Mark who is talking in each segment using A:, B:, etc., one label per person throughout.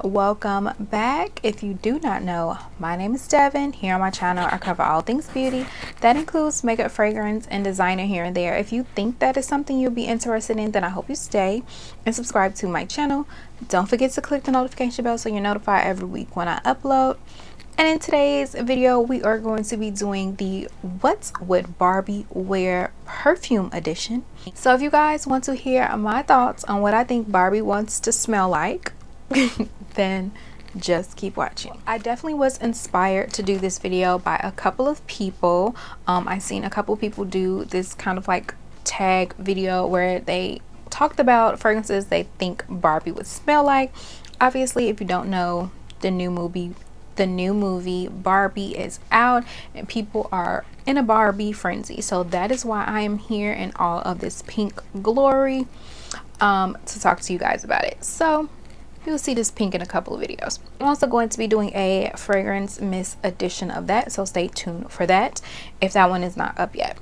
A: welcome back. If you do not know, my name is Devon. Here on my channel I cover all things beauty. That includes makeup, fragrance, and designer here and there. If you think that is something you'll be interested in, then I hope you stay and subscribe to my channel. Don't forget to click the notification bell so you're notified every week when I upload. And in today's video we are going to be doing the What Would Barbie Wear perfume edition. So if you guys want to hear my thoughts on what I think Barbie wants to smell like, then just keep watching. I definitely was inspired to do this video by a couple of people. I've seen a couple people do this kind of like tag video where they talked about fragrances they think Barbie would smell like. Obviously, if you don't know, the new movie Barbie is out and people are in a Barbie frenzy, so that is why I am here in all of this pink glory to talk to you guys about it. So you'll see this pink in a couple of videos. I'm also going to be doing a fragrance miss edition of that, so stay tuned for that if that one is not up yet.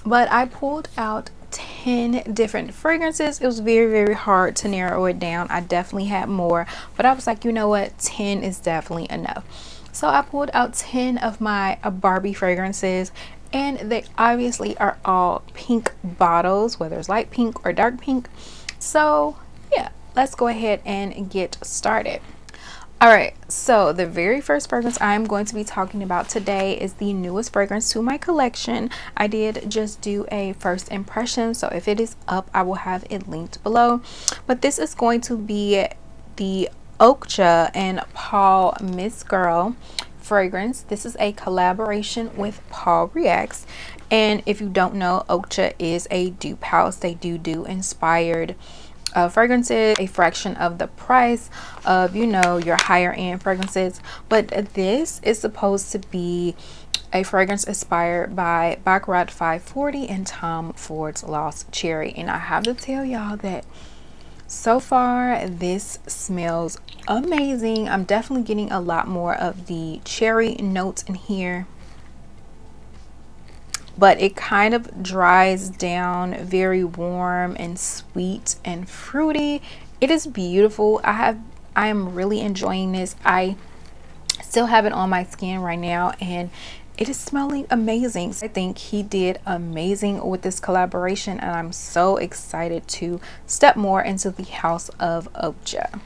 A: But I pulled out 10 different fragrances. It was very hard to narrow it down. I definitely had more, but I was like, you know what, 10 is definitely enough. So I pulled out 10 of my Barbie fragrances, and they obviously are all pink bottles, whether it's light pink or dark pink. So yeah, let's go ahead and get started. All right, so the very first fragrance I'm going to be talking about today is the newest fragrance to my collection. I did just do a first impression, so if it is up, I will have it linked below. But this is going to be the Okja and Paul Miss Girl fragrance. This is a collaboration with Paul Reacts. And if you don't know, Okja is a dupe house. They do inspired fragrances, a fraction of the price of, you know, your higher end fragrances. But this is supposed to be a fragrance inspired by Baccarat 540 and Tom Ford's Lost Cherry. And I have to tell y'all that so far this smells amazing. I'm definitely getting a lot more of the cherry notes in here, but it kind of dries down, very warm and sweet and fruity. It is beautiful. I am really enjoying this. I still have it on my skin right now and it is smelling amazing. I think he did amazing with this collaboration, and I'm so excited to step more into the house of Okja.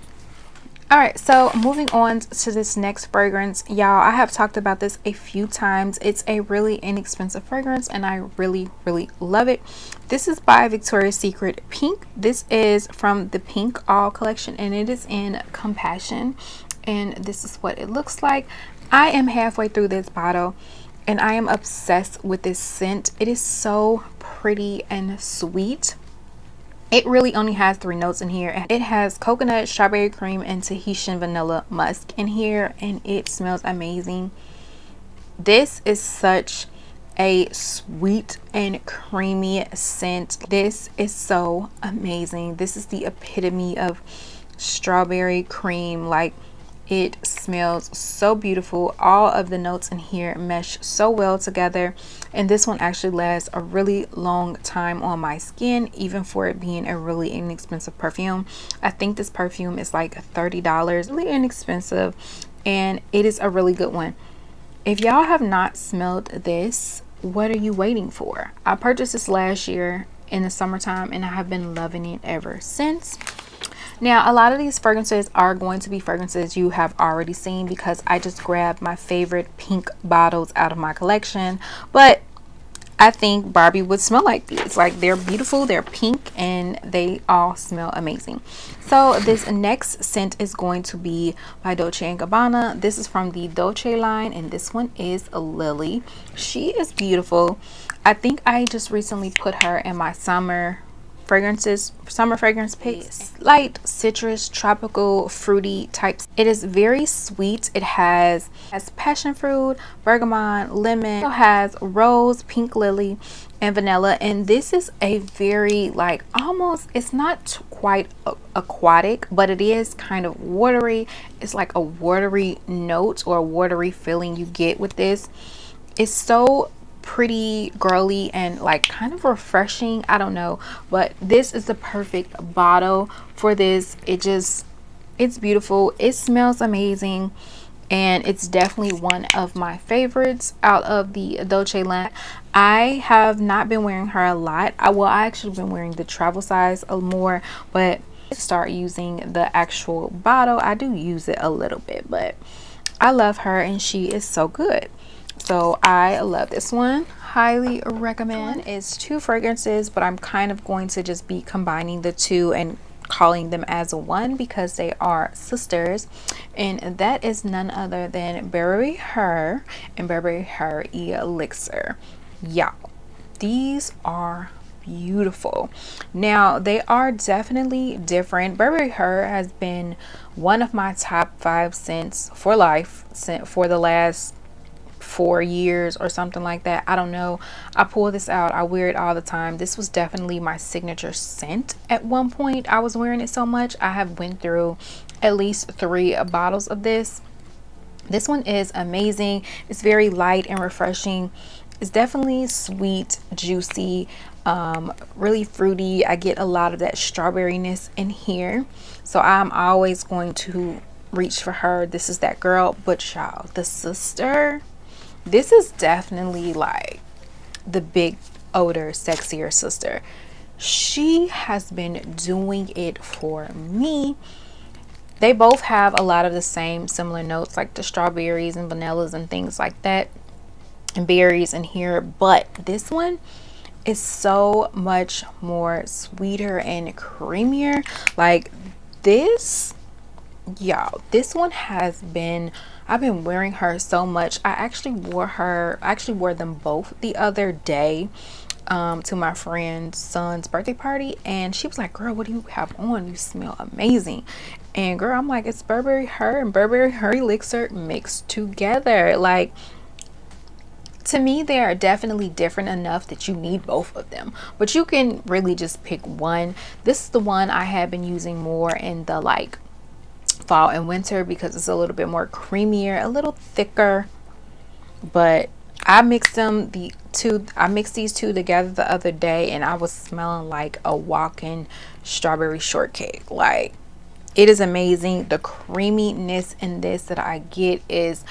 A: All right, so moving on to this next fragrance, y'all, I have talked about this a few times. It's a really inexpensive fragrance and I really love it. This is by Victoria's Secret Pink. This is from the Pink All collection and it is in Compassion, and this is what it looks like. I am halfway through this bottle and I am obsessed with this scent. It is so pretty and sweet. It really only has 3 notes in here. It has coconut, strawberry cream, and Tahitian vanilla musk in here, and it smells amazing. This is such a sweet and creamy scent. This is so amazing. This is the epitome of strawberry cream. Like, it smells so beautiful. All of the notes in here mesh so well together, and this one actually lasts a really long time on my skin, even for it being a really inexpensive perfume. I think this perfume is like $30, really inexpensive, and it is a really good one. If y'all have not smelled this, what are you waiting for? I purchased this last year in the summertime and I have been loving it ever since. Now, a lot of these fragrances are going to be fragrances you have already seen because I just grabbed my favorite pink bottles out of my collection, but I think Barbie would smell like these. Like, they're beautiful, they're pink, and they all smell amazing. So this next scent is going to be by Dolce & Gabbana. This is from the Dolce line, and this one is Lily. She is beautiful. I think I just recently put her in my summer fragrance picks. Light citrus, tropical, fruity types. It is very sweet. It has passion fruit, bergamot, lemon. It has rose, pink lily, and vanilla. And this is a very, like, almost, it's not quite aquatic, but it is kind of watery. It's like a watery note or a watery feeling you get with this. It's so pretty, girly, and like kind of refreshing. I don't know, but this is the perfect bottle for this. It just It's beautiful, it smells amazing, and it's definitely one of my favorites out of the Dolce line. I have not been wearing her a lot. I actually been wearing the travel size a more, but start using the actual bottle. I do use it a little bit, but I love her and she is so good. So I love this one, highly recommend. It's two fragrances, but I'm kind of going to just be combining the two and calling them as one because they are sisters, and that is none other than Burberry Her and Burberry Her Elixir. Y'all, these are beautiful. Now they are definitely different. Burberry Her has been one of my top 5 scents for life, for the last 4 years or something like that. I don't know. I pull this out, I wear it all the time. This was definitely my signature scent at one point. I was wearing it so much. I have went through at least 3 bottles of this. This one is amazing. It's very light and refreshing. It's definitely sweet, juicy, really fruity. I get a lot of that strawberryness in here, so I'm always going to reach for her. This is that girl. But y'all, the sister, this is definitely like the big, older, sexier sister. She has been doing it for me. They both have a lot of the same similar notes, like the strawberries and vanillas and things like that, and berries in here, but this one is so much more sweeter and creamier. Like this, y'all, this one has been, I've been wearing her so much. I actually wore them both the other day to my friend's son's birthday party, and she was like, girl, what do you have on? You smell amazing. And girl, I'm like, it's Burberry Her and Burberry Her Elixir mixed together. Like, to me, they are definitely different enough that you need both of them, but you can really just pick one. This is the one I have been using more in the like fall and winter because it's a little bit more creamier, a little thicker. But I mixed these two together the other day, and I was smelling like a walking strawberry shortcake. Like, it is amazing. The creaminess in this that I get is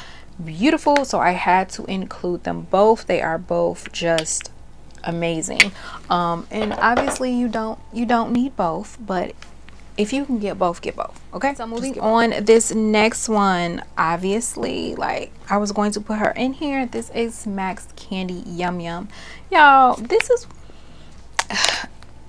A: beautiful, so I had to include them both. They are both just amazing. And obviously you don't need both, but if you can get both, get both. Okay, so moving on, this next one, obviously, like, I was going to put her in here. This is Max Candy Yum Yum. Y'all, this is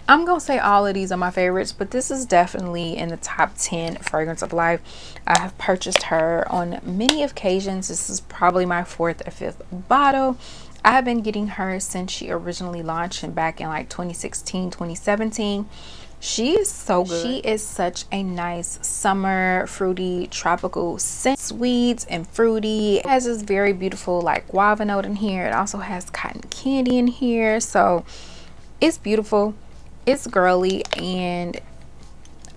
A: I'm gonna say all of these are my favorites, but this is definitely in the top 10 fragrance of life. I have purchased her on many occasions. This is probably my 4th or 5th bottle. I have been getting her since she originally launched and back in like 2016, 2017. She is so good. She is such a nice summer, fruity, tropical scent. Sweet and fruity. It has this very beautiful like guava note in here. It also has cotton candy in here. So it's beautiful. It's girly, and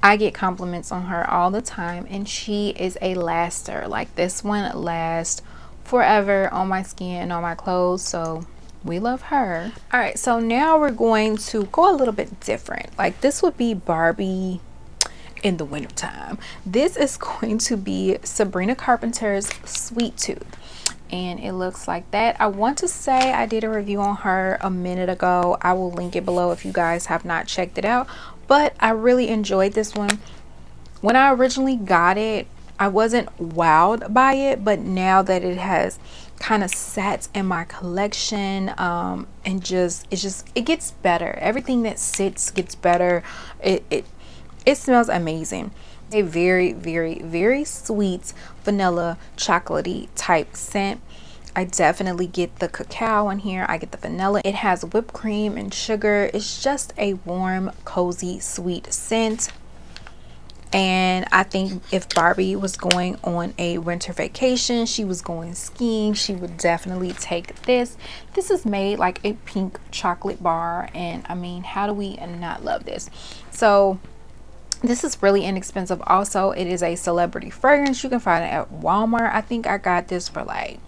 A: I get compliments on her all the time, and she is a laster. Like, this one lasts forever on my skin and on my clothes, so we love her. All right, so now we're going to go a little bit different. Like, this would be Barbie in the wintertime. This is going to be Sabrina Carpenter's Sweet Tooth, and it looks like that. I want to say I did a review on her a minute ago. I will link it below if you guys have not checked it out, but I really enjoyed this one. When I originally got it, I wasn't wowed by it, but now that it has kind of sat in my collection, and it gets better. Everything that sits gets better. It smells amazing. A very, very, very sweet vanilla chocolatey type scent. I definitely get the cacao in here. I get the vanilla. It has whipped cream and sugar. It's just a warm, cozy, sweet scent. And I think if Barbie was going on a winter vacation, she was going skiing, she would definitely take this. This is made like a pink chocolate bar, and I mean, how do we not love this? So this is really inexpensive. Also, it is a celebrity fragrance. You can find it at Walmart. I think I got this for like,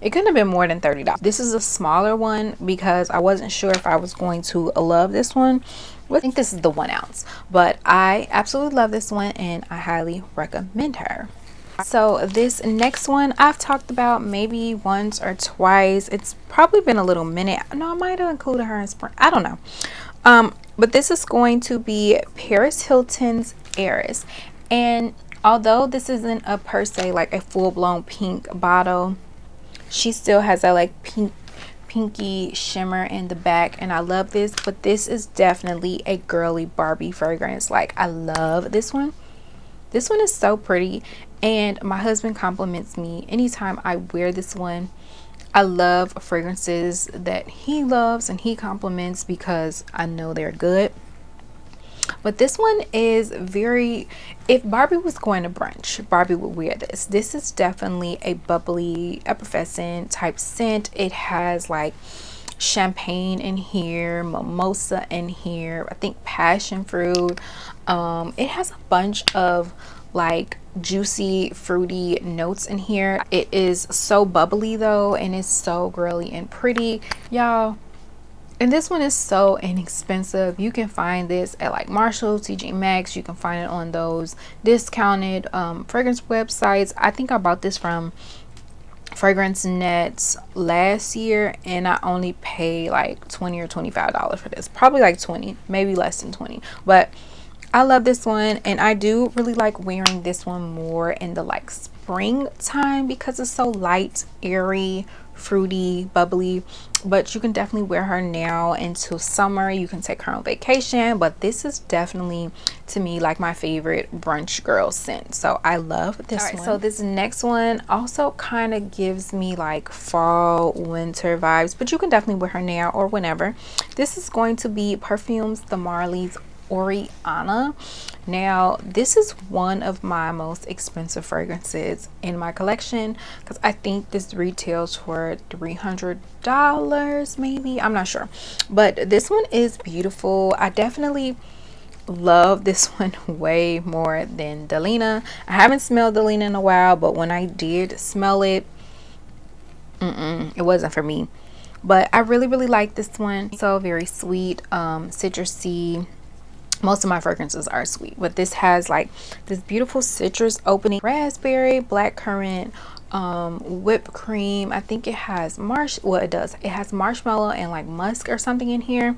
A: it couldn't have been more than $30. This is a smaller one because I wasn't sure if I was going to love this one. I think this is the 1 ounce, but I absolutely love this one and I highly recommend her. So this next one I've talked about maybe once or twice. It's probably been a little minute. No, I might have included her in spring, I don't know. But this is going to be Paris Hilton's Heiress. And although this isn't a per se like a full-blown pink bottle, she still has that like pinky shimmer in the back, and I love this. But this is definitely a girly Barbie fragrance. Like, I love this one. This one is so pretty, and my husband compliments me anytime I wear this one. I love fragrances that he loves and he compliments because I know they're good. But this one is very, if Barbie was going to brunch, Barbie would wear this. This is definitely a bubbly, effervescent type scent. It has like champagne in here, mimosa in here, I think passion fruit. It has a bunch of like juicy fruity notes in here. It is so bubbly though, and it's so girly and pretty, y'all. And this one is so inexpensive. You can find this at like Marshalls, TJ Maxx. You can find it on those discounted fragrance websites. I think I bought this from Fragrance Nets last year, and I only paid like $20 or $25 for this. Probably like 20, maybe less than 20. But I love this one, and I do really like wearing this one more in the like springtime because it's so light, airy, fruity, bubbly. But you can definitely wear her now into summer. You can take her on vacation, but this is definitely, to me, like my favorite brunch girl scent. So I love this one. So this next one also kind of gives me like fall, winter vibes, but you can definitely wear her now or whenever. This is going to be Perfumes de Marly's Oriana. Now this is one of my most expensive fragrances in my collection because I think this retails for $300 maybe, I'm not sure, but this one is beautiful. I definitely love this one way more than Delina. I haven't smelled Delina in a while, but when I did smell it, it wasn't for me. But I really like this one. So very sweet, citrusy. Most of my fragrances are sweet, but this has like this beautiful citrus opening, raspberry, blackcurrant, whipped cream. I think it has it has marshmallow and like musk or something in here.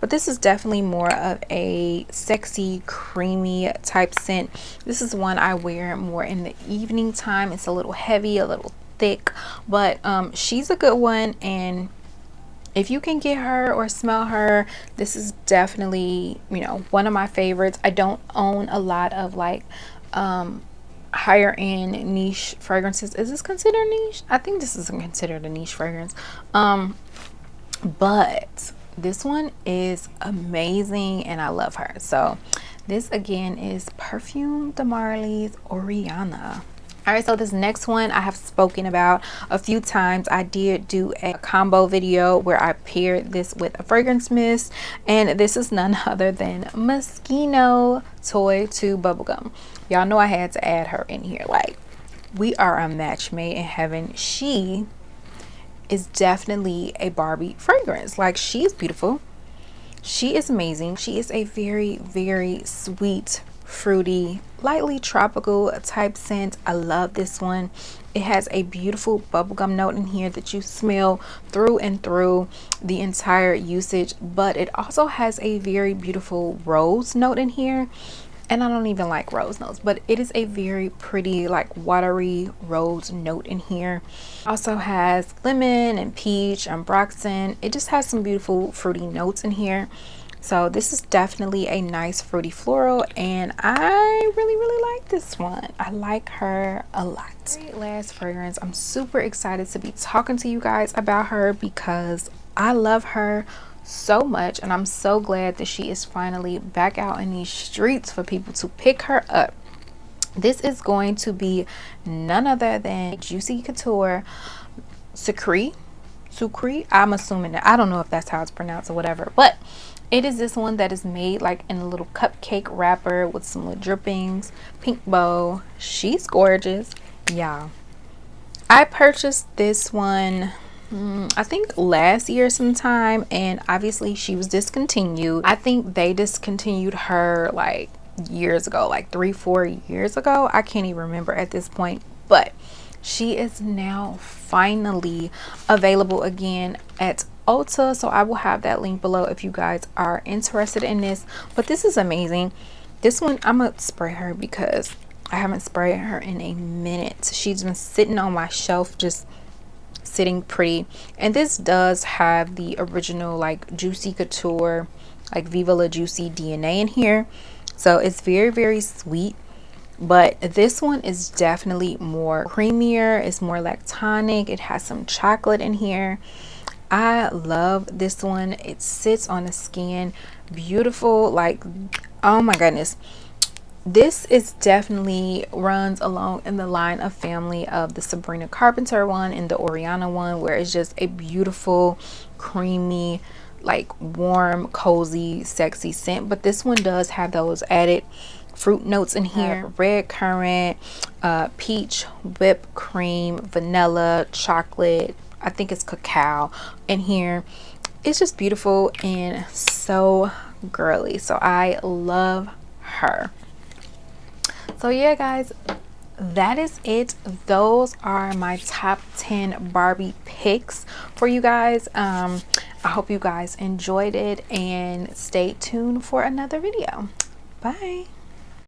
A: But this is definitely more of a sexy, creamy type scent. This is one I wear more in the evening time. It's a little heavy, a little thick, but she's a good one. And if you can get her or smell her, this is definitely, you know, one of my favorites. I don't own a lot of like higher end niche fragrances. Is this considered niche? I think this isn't considered a niche fragrance. But this one is amazing and I love her. So this again is Perfume de Marly's Oriana. All right, so this next one I have spoken about a few times. I did do a combo video where I paired this with a fragrance mist, and this is none other than Moschino Toy to Bubblegum. Y'all know I had to add her in here. Like, we are a match made in heaven. She is definitely a Barbie fragrance. Like, she's beautiful, she is amazing, she is a very sweet, fruity, lightly tropical type scent. I love this one. It has a beautiful bubblegum note in here that you smell through and through the entire usage, but it also has a very beautiful rose note in here. And I don't even like rose notes, but it is a very pretty like watery rose note in here. Also has lemon and peach and ambroxan. It just has some beautiful fruity notes in here. So this is definitely a nice fruity floral, and I really like this one. I like her a lot. Last fragrance, I'm super excited to be talking to you guys about her because I love her so much, and I'm so glad that she is finally back out in these streets for people to pick her up. This is going to be none other than Juicy Couture Sucre. I'm assuming that, I don't know if that's how it's pronounced or whatever, but it is this one that is made like in a little cupcake wrapper with some little drippings, pink bow. She's gorgeous, y'all. I purchased this one I think last year sometime, and obviously she was discontinued. I think they discontinued her like years ago, like 3-4 years ago. I can't even remember at this point, but she is now finally available again at Ulta, so I will have that link below if you guys are interested in this. But this is amazing. This one I'm gonna spray her because I haven't sprayed her in a minute. She's been sitting on my shelf just sitting pretty, and this does have the original like Juicy Couture, like Viva La Juicy DNA in here, so it's very sweet. But this one is definitely more creamier, it's more lactonic, it has some chocolate in here. I love this one. It sits on the skin beautiful, like, oh my goodness. This is definitely runs along in the line of family of the Sabrina Carpenter one and the Oriana one, where it's just a beautiful, creamy, like warm, cozy, sexy scent. But this one does have those added fruit notes in here: red currant, peach, whipped cream, vanilla, chocolate, I think it's cacao in here. It's just beautiful and so girly, so I love her. So yeah guys, that is it. Those are my top 10 Barbie picks for you guys. I hope you guys enjoyed it, and stay tuned for another video. Bye.